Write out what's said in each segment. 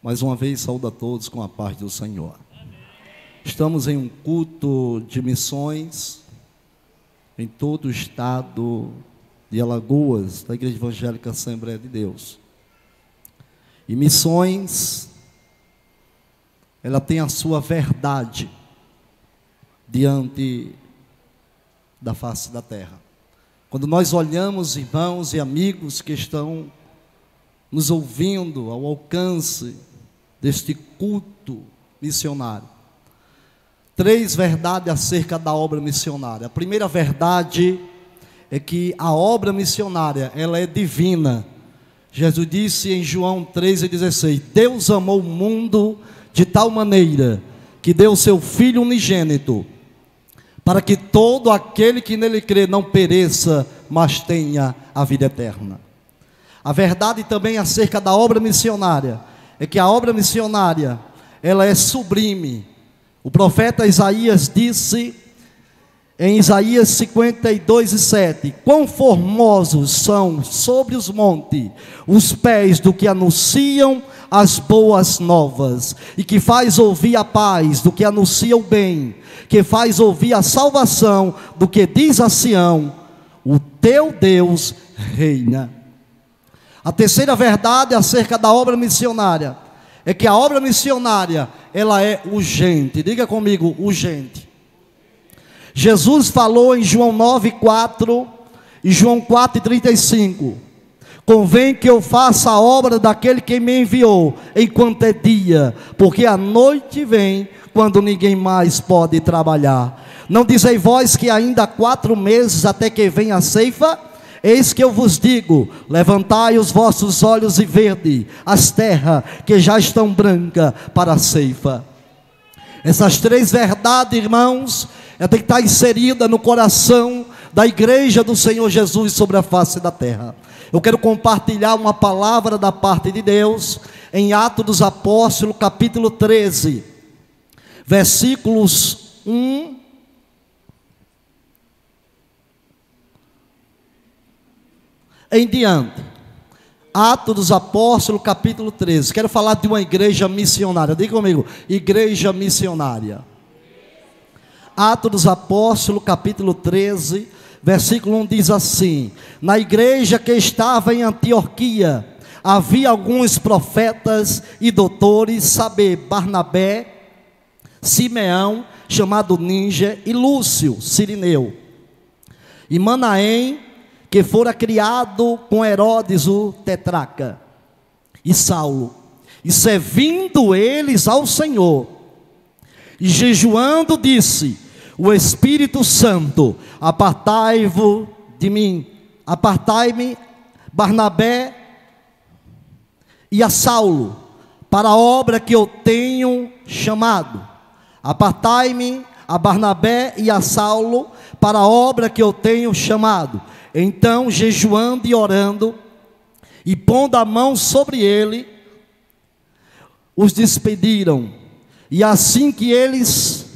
Mais uma vez, saúdo a todos com a paz do Senhor. Estamos em um culto de missões em todo o estado de Alagoas, da Igreja Evangélica Assembleia de Deus. E missões, ela tem a sua verdade diante da face da terra. Quando nós olhamos, irmãos e amigos que estão nos ouvindo ao alcance deste culto missionário, três verdades acerca da obra missionária. A primeira verdade é que a obra missionária, ela é divina. Jesus disse em João 3,16: Deus amou o mundo de tal maneira que deu seu Filho unigênito, para que todo aquele que nele crê não pereça, mas tenha a vida eterna. A verdade também acerca da obra missionária é que a obra missionária, ela é sublime. O profeta Isaías disse em Isaías 52:7: Quão formosos são sobre os montes os pés do que anunciam as boas novas, e que faz ouvir a paz do que anuncia o bem, que faz ouvir a salvação do que diz a Sião: o teu Deus reina. A terceira verdade acerca da obra missionária é que a obra missionária, ela é urgente. Diga comigo, urgente. Jesus falou em João 9:4 e João 4:35: Convém que eu faça a obra daquele que me enviou, enquanto é dia, porque a noite vem, quando ninguém mais pode trabalhar. Não dizei vós que ainda há 4 meses até que venha a ceifa? Eis que eu vos digo: levantai os vossos olhos e vede as terras que já estão brancas para a ceifa. Essas três verdades, irmãos, tem que estar inserida no coração da igreja do Senhor Jesus sobre a face da terra. Eu quero compartilhar uma palavra da parte de Deus em Atos dos Apóstolos, capítulo 13, versículos 1 em diante. Atos dos Apóstolos, capítulo 13. Quero falar de uma igreja missionária. Diga comigo, igreja missionária. Atos dos Apóstolos, capítulo 13, versículo 1 diz assim: Na igreja que estava em Antioquia havia alguns profetas e doutores, saber Barnabé, Simeão, chamado Níger, e Lúcio, Cirineu, e Manaém, que fora criado com Herodes o tetrarca, e Saulo, e servindo eles ao Senhor, e jejuando, disse: o Espírito Santo, apartai-vos de mim, apartai-me Barnabé e a Saulo, para a obra que eu tenho chamado. Apartai-me a Barnabé e a Saulo, para a obra que eu tenho chamado. Então, jejuando e orando, e pondo a mão sobre ele, os despediram. E assim que estes,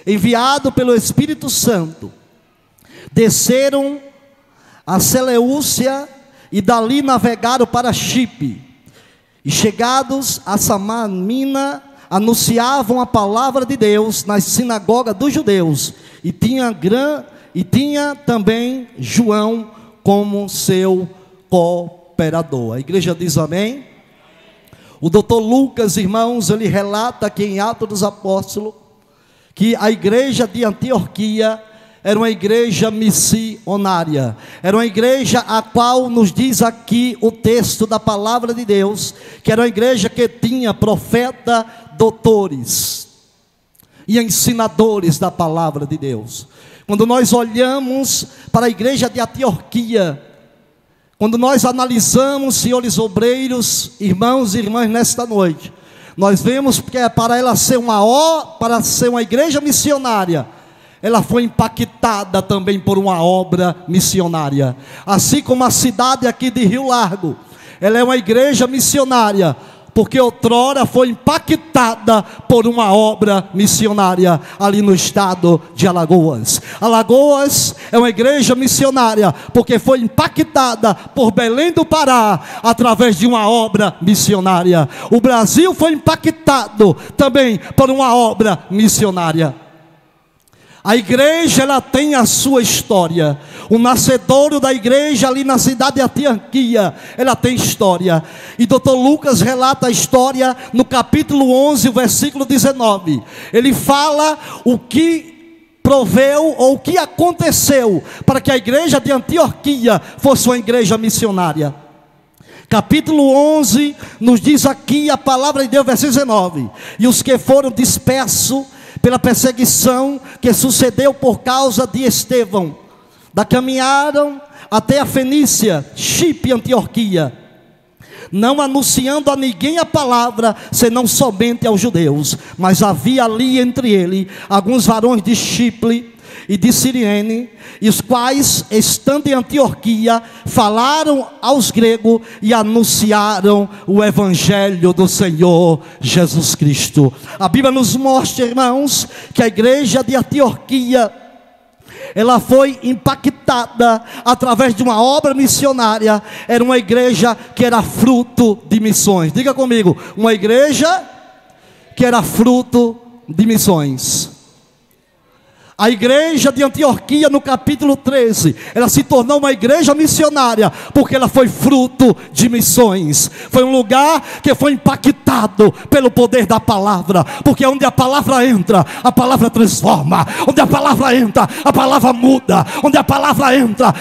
enviados pelo Espírito Santo, desceram a Seleucia, e dali navegaram para Chipre, e chegados a Salamina, anunciavam a palavra de Deus nas sinagogas dos judeus, e tinha também João como seu cooperador. A igreja diz amém. O doutor Lucas, irmãos, ele relata aqui em Atos dos Apóstolos que a igreja de Antioquia era uma igreja missionária, era uma igreja a qual nos diz aqui o texto da palavra de Deus, que era uma igreja que tinha profeta, doutores e ensinadores da palavra de Deus. Quando nós olhamos para a igreja de Antioquia, quando nós analisamos, senhores obreiros, irmãos e irmãs, nesta noite, nós vemos que para ela ser uma igreja missionária, ela foi impactada também por uma obra missionária. Assim como a cidade aqui de Rio Largo, ela é uma igreja missionária, porque outrora foi impactada por uma obra missionária ali no estado de Alagoas. Alagoas é uma igreja missionária, porque foi impactada por Belém do Pará, através de uma obra missionária. O Brasil foi impactado também por uma obra missionária. A igreja, ela tem a sua história. O nascedouro da igreja ali na cidade de Antioquia, ela tem história. E Dr. Lucas relata a história no capítulo 11, versículo 19. Ele fala o que proveu ou o que aconteceu para que a igreja de Antioquia fosse uma igreja missionária. Capítulo 11 nos diz aqui a palavra de Deus, versículo 19: e os que foram dispersos pela perseguição que sucedeu por causa de Estevão, da caminharam até a Fenícia, Chipre e Antioquia, não anunciando a ninguém a palavra, senão somente aos judeus. Mas havia ali entre eles alguns varões de Chipre e de Cirene, e os quais, estando em Antioquia, falaram aos gregos e anunciaram o evangelho do Senhor Jesus Cristo. A Bíblia nos mostra, irmãos, que a igreja de Antioquia, ela foi impactada através de uma obra missionária. Era uma igreja que era fruto de missões. Diga comigo, uma igreja que era fruto de missões. A igreja de Antioquia, no capítulo 13, ela se tornou uma igreja missionária, porque ela foi fruto de missões. Foi um lugar que foi impactado pelo poder da palavra, porque onde a palavra entra, a palavra transforma. Onde a palavra entra, a palavra muda. Onde a palavra entra,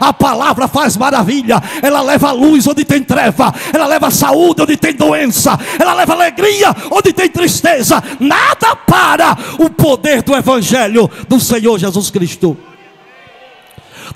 a palavra faz maravilha. Ela leva luz onde tem treva, ela leva saúde onde tem doença, ela leva alegria onde tem tristeza. Nada para o poder do evangelho do Senhor Jesus Cristo.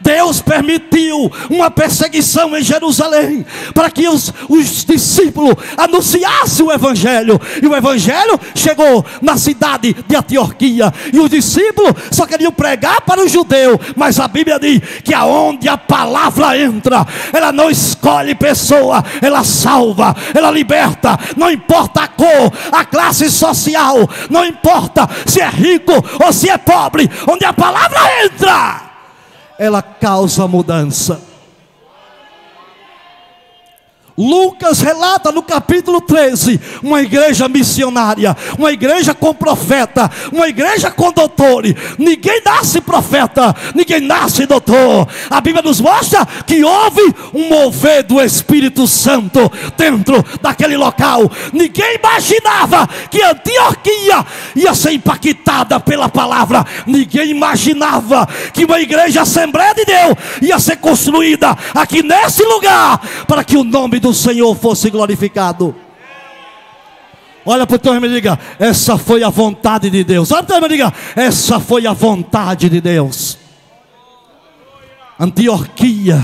Deus permitiu uma perseguição em Jerusalém, para que os discípulos anunciassem o evangelho. E o evangelho chegou na cidade de Antioquia, e os discípulos só queriam pregar para os judeus. Mas a Bíblia diz que aonde a palavra entra, ela não escolhe pessoa, ela salva, ela liberta. Não importa a cor, a classe social, não importa se é rico ou se é pobre, onde a palavra entra, ela causa mudança. Lucas relata no capítulo 13, uma igreja missionária, uma igreja com profeta, uma igreja com doutores. Ninguém nasce profeta, ninguém nasce doutor. A Bíblia nos mostra que houve um mover do Espírito Santo dentro daquele local. Ninguém imaginava que Antioquia ia ser impactada pela palavra. Ninguém imaginava que uma igreja Assembleia de Deus ia ser construída aqui nesse lugar, para que o nome do Senhor fosse glorificado. Olha para o teu irmão e diga: essa foi a vontade de Deus. Olha para o teu irmão e diga: essa foi a vontade de Deus. Antioquia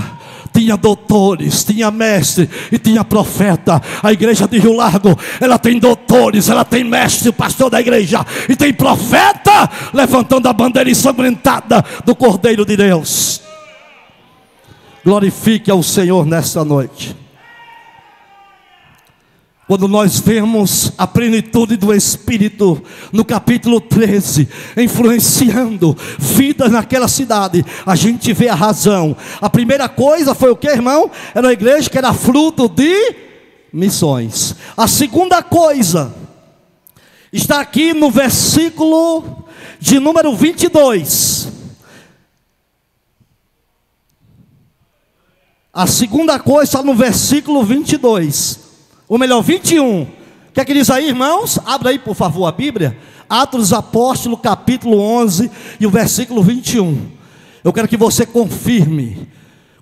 tinha doutores, tinha mestre e tinha profeta. A igreja de Rio Largo, ela tem doutores, ela tem mestre, o pastor da igreja, e tem profeta levantando a bandeira ensangrentada do Cordeiro de Deus. Glorifique ao Senhor nesta noite. Quando nós vemos a plenitude do Espírito no capítulo 13, influenciando vidas naquela cidade, a gente vê a razão. A primeira coisa foi o que, irmão? Era uma igreja que era fruto de missões. A segunda coisa está aqui no versículo de número 22. A segunda coisa está no versículo 22. Ou melhor, 21. O que é que diz aí, irmãos? Abra aí, por favor, a Bíblia. Atos dos Apóstolos, capítulo 11 e o versículo 21. Eu quero que você confirme,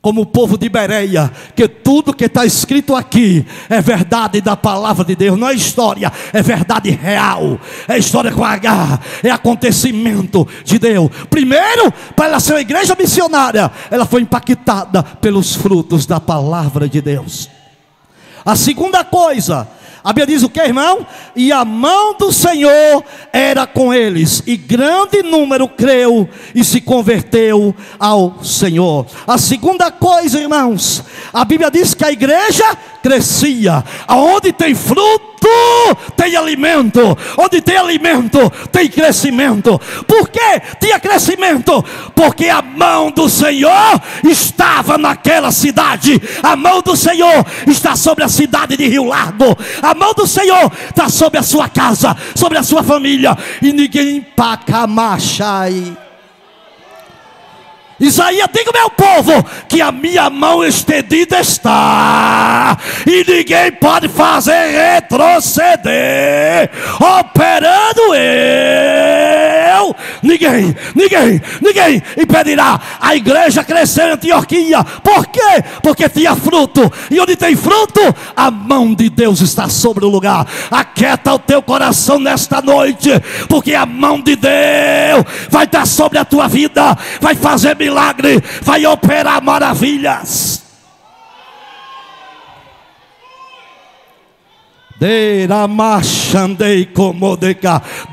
como o povo de Bereia, que tudo que está escrito aqui é verdade da palavra de Deus. Não é história, é verdade real. É história com H, é acontecimento de Deus. Primeiro, para ela ser uma igreja missionária, ela foi impactada pelos frutos da palavra de Deus. A segunda coisa, a Bíblia diz o que, irmão? E a mão do Senhor era com eles, e grande número creu e se converteu ao Senhor. A segunda coisa, irmãos, a Bíblia diz que a igreja crescia. Aonde tem fruto, tem alimento. Onde tem alimento, tem crescimento. Por que tinha crescimento? Porque a mão do Senhor estava naquela cidade. A mão do Senhor está sobre a cidade de Rio Largo. A mão do Senhor está sobre a sua casa, sobre a sua família. E ninguém pacamachai. Isaías, diga, meu povo, que a minha mão estendida está, e ninguém pode fazer retroceder, operando eu, ninguém impedirá a igreja crescer em Antioquia. Por quê? Porque tinha fruto, e onde tem fruto, a mão de Deus está sobre o lugar. Aquieta o teu coração nesta noite, porque a mão de Deus vai estar sobre a tua vida, vai fazer milagre, vai operar maravilhas.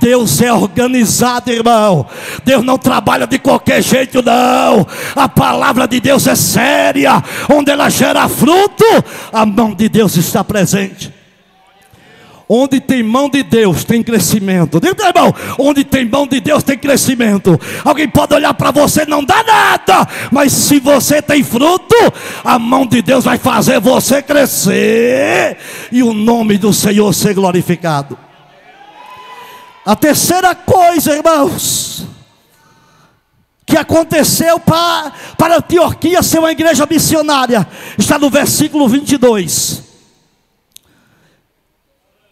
Deus é organizado, irmão. Deus não trabalha de qualquer jeito, não. A palavra de Deus é séria. Onde ela gera fruto, a mão de Deus está presente. Onde tem mão de Deus tem crescimento. Diga, irmão, onde tem mão de Deus tem crescimento. Alguém pode olhar para você, não dá nada, mas se você tem fruto, a mão de Deus vai fazer você crescer, e o nome do Senhor ser glorificado. A terceira coisa, irmãos, que aconteceu para Antioquia ser uma igreja missionária, está no versículo 22.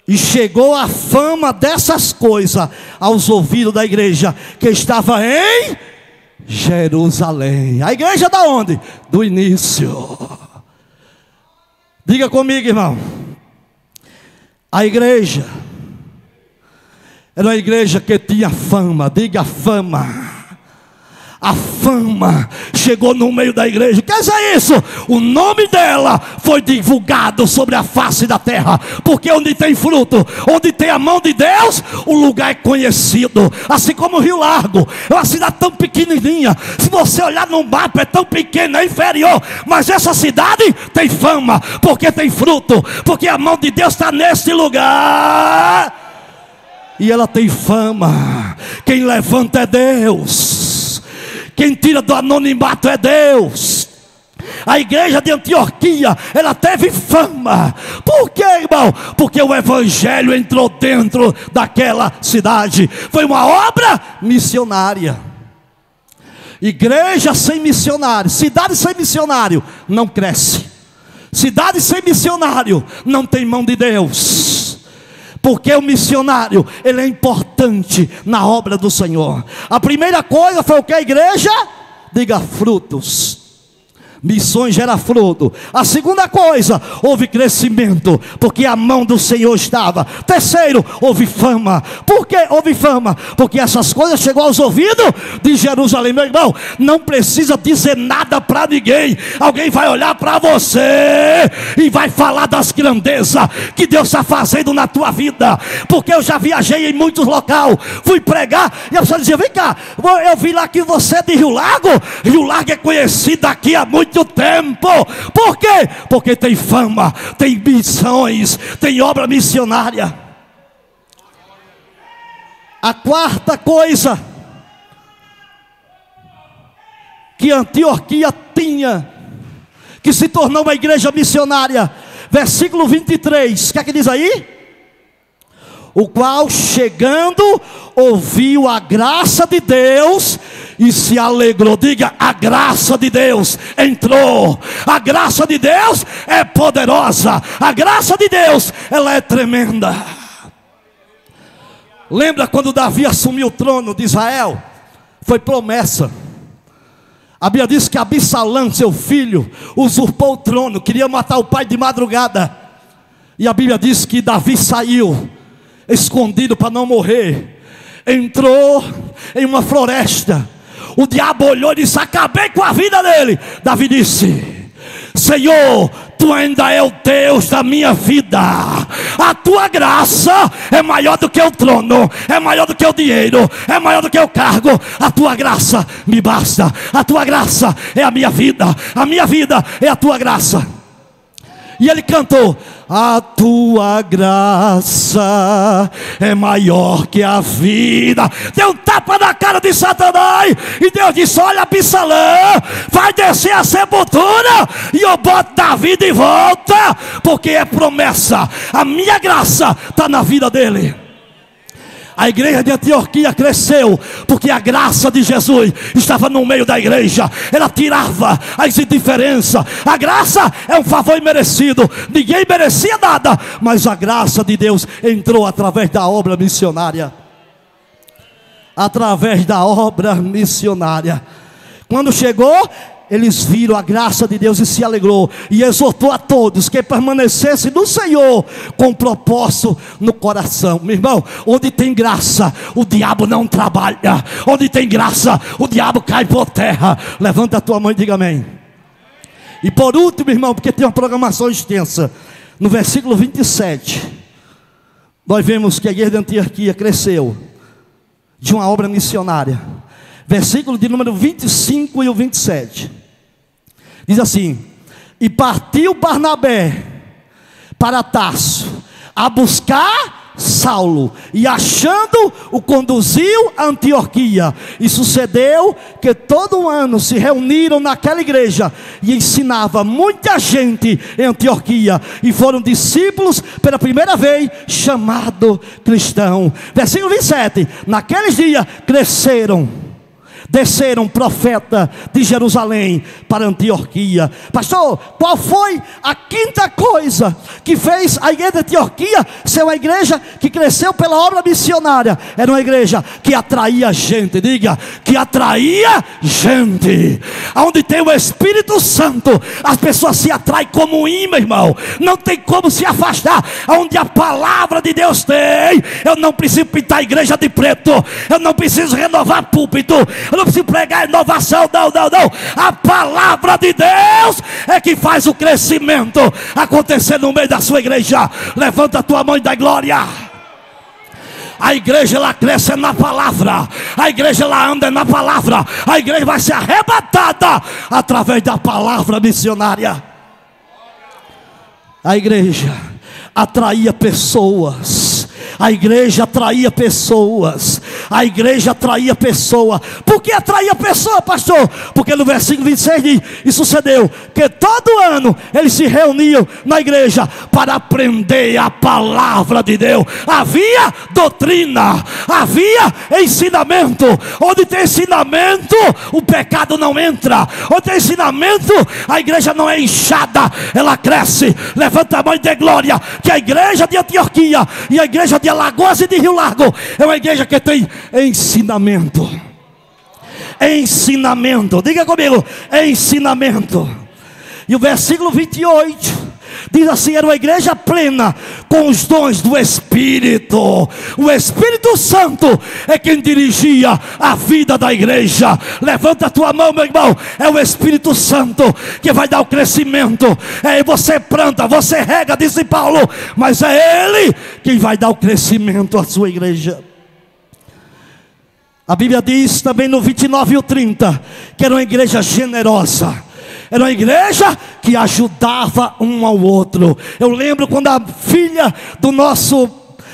E chegou a fama dessas coisas aos ouvidos da igreja que estava em Jerusalém. A igreja da onde? Do início. Diga comigo, irmão. A igreja era uma igreja que tinha fama. Diga fama. A fama chegou no meio da igreja. Quer dizer isso? O nome dela foi divulgado sobre a face da terra. Porque onde tem fruto, onde tem a mão de Deus, o lugar é conhecido. Assim como o Rio Largo é uma cidade tão pequenininha. Se você olhar no mapa, é tão pequena, é inferior. Mas essa cidade tem fama, porque tem fruto, porque a mão de Deus está nesse lugar. E ela tem fama. Quem levanta é Deus. Quem tira do anonimato é Deus. A igreja de Antioquia, ela teve fama. Por quê, irmão? Porque o evangelho entrou dentro daquela cidade. Foi uma obra missionária. Igreja sem missionário, cidade sem missionário, não cresce. Cidade sem missionário, não tem mão de Deus. Porque o missionário, ele é importante na obra do Senhor. A primeira coisa foi o que a igreja? Diga frutos. Missões gera fruto. A segunda coisa, houve crescimento, porque a mão do Senhor estava. Terceiro, houve fama. Por que houve fama? Porque essas coisas chegou aos ouvidos de Jerusalém. Meu irmão, não precisa dizer nada para ninguém. Alguém vai olhar para você e vai falar das grandezas que Deus está fazendo na tua vida. Porque eu já viajei em muitos locais, fui pregar, e a pessoa dizia, vem cá, eu vi lá que você é de Rio Largo. Rio Largo é conhecido aqui há muito tempo. Por quê? Porque tem fama, tem missões, tem obra missionária. A quarta coisa que Antioquia tinha, que se tornou uma igreja missionária, versículo 23, o que é que diz aí? O qual chegando ouviu a graça de Deus e se alegrou. Diga, a graça de Deus entrou. A graça de Deus é poderosa. A graça de Deus, ela é tremenda. Lembra quando Davi assumiu o trono de Israel? Foi promessa. A Bíblia diz que Absalão, seu filho, usurpou o trono, queria matar o pai de madrugada. E a Bíblia diz que Davi saiu escondido para não morrer. Entrou em uma floresta. O diabo olhou e disse, acabei com a vida dele. Davi disse, Senhor, Tu ainda é o Deus da minha vida. A Tua graça é maior do que o trono, é maior do que o dinheiro, é maior do que o cargo. A Tua graça me basta. A Tua graça é a minha vida. A minha vida é a Tua graça. E ele cantou: a tua graça é maior que a vida. Deu um tapa na cara de Satanás. E Deus disse: olha, Absalão, vai descer a sepultura e eu boto Davi de volta, porque é promessa. A minha graça está na vida dele. A igreja de Antioquia cresceu porque a graça de Jesus estava no meio da igreja. Ela tirava as indiferenças. A graça é um favor imerecido. Ninguém merecia nada, mas a graça de Deus entrou através da obra missionária. Através da obra missionária. Quando chegou, eles viram a graça de Deus e se alegrou, e exortou a todos que permanecessem no Senhor com propósito no coração. Meu irmão, onde tem graça, o diabo não trabalha. Onde tem graça, o diabo cai por terra. Levanta a tua mão e diga amém. E por último, irmão, porque tem uma programação extensa, no versículo 27, nós vemos que a igreja de Antioquia cresceu de uma obra missionária. Versículo de número 25 e o 27 diz assim: e partiu Barnabé para Tarso a buscar Saulo, e achando o conduziu a Antioquia. E sucedeu que todo ano se reuniram naquela igreja e ensinava muita gente em Antioquia, e foram discípulos pela primeira vez chamado cristão. Versículo 27: naqueles dias desceram profeta de Jerusalém para Antioquia. Pastor, qual foi a quinta coisa que fez a igreja de Antioquia ser uma igreja que cresceu pela obra missionária? Era uma igreja que atraía gente. Diga, que atraía gente. Onde tem o Espírito Santo, as pessoas se atraem como um imã, irmão. Não tem como se afastar. Onde a palavra de Deus tem, eu não preciso pintar a igreja de preto, eu não preciso renovar púlpito, eu não preciso pregar inovação, não. A palavra de Deus é que faz o crescimento acontecer no meio da sua igreja. Levanta a tua mão e dá glória. A igreja, ela cresce na palavra. A igreja, ela anda na palavra. A igreja vai ser arrebatada através da palavra missionária. A igreja atraía pessoas. A igreja atraía pessoas. A igreja atraía pessoa. Por que atraía pessoa, pastor? Porque no versículo 26 diz: e sucedeu que todo ano eles se reuniam na igreja para aprender a palavra de Deus. Havia doutrina, havia ensinamento. Onde tem ensinamento, o pecado não entra. Onde tem ensinamento, a igreja não é inchada, ela cresce. Levanta a mão e dê glória. Que a igreja de Antioquia e a igreja de Alagoas e de Rio Largo é uma igreja que tem ensinamento. Ensinamento, diga comigo, ensinamento. E o versículo 28 diz assim: era uma igreja plena com os dons do Espírito. O Espírito Santo é quem dirigia a vida da igreja. Levanta a tua mão, meu irmão. É o Espírito Santo que vai dar o crescimento. É você planta, você rega, disse Paulo, mas é Ele quem vai dar o crescimento à sua igreja. A Bíblia diz também no 29 e o 30 que era uma igreja generosa. Era uma igreja que ajudava um ao outro. Eu lembro quando a filha do nosso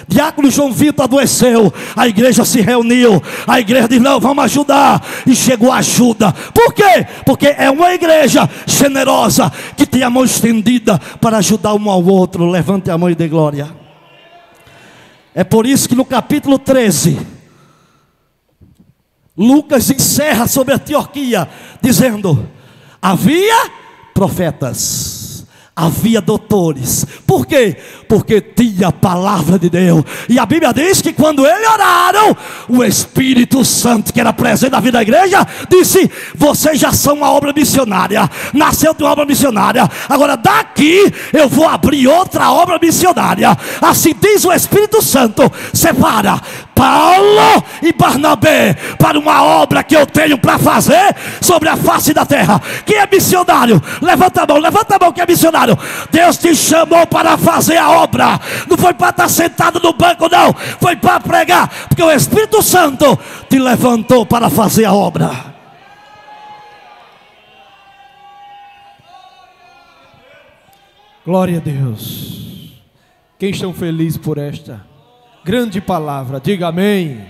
diácono João Vitor adoeceu, a igreja se reuniu. A igreja disse: não, vamos ajudar. E chegou ajuda. Por quê? Porque é uma igreja generosa, que tem a mão estendida para ajudar um ao outro. Levante a mão e dê glória. É por isso que no capítulo 13 Lucas encerra sobre a Antioquia dizendo: havia profetas, havia doutores. Por quê? Porque tinha a palavra de Deus. E a Bíblia diz que quando eles oraram, o Espírito Santo, que era presente na vida da igreja, disse: vocês já são uma obra missionária, nasceu de uma obra missionária, agora daqui eu vou abrir outra obra missionária. Assim diz o Espírito Santo: separa Paulo e Barnabé para uma obra que eu tenho para fazer sobre a face da terra. Quem é missionário? Levanta a mão que é missionário. Deus te chamou para fazer a obra. Não foi para estar sentado no banco, não. Foi para pregar, porque o Espírito Santo te levantou para fazer a obra. Glória a Deus. Quem estão felizes por esta grande palavra, diga amém.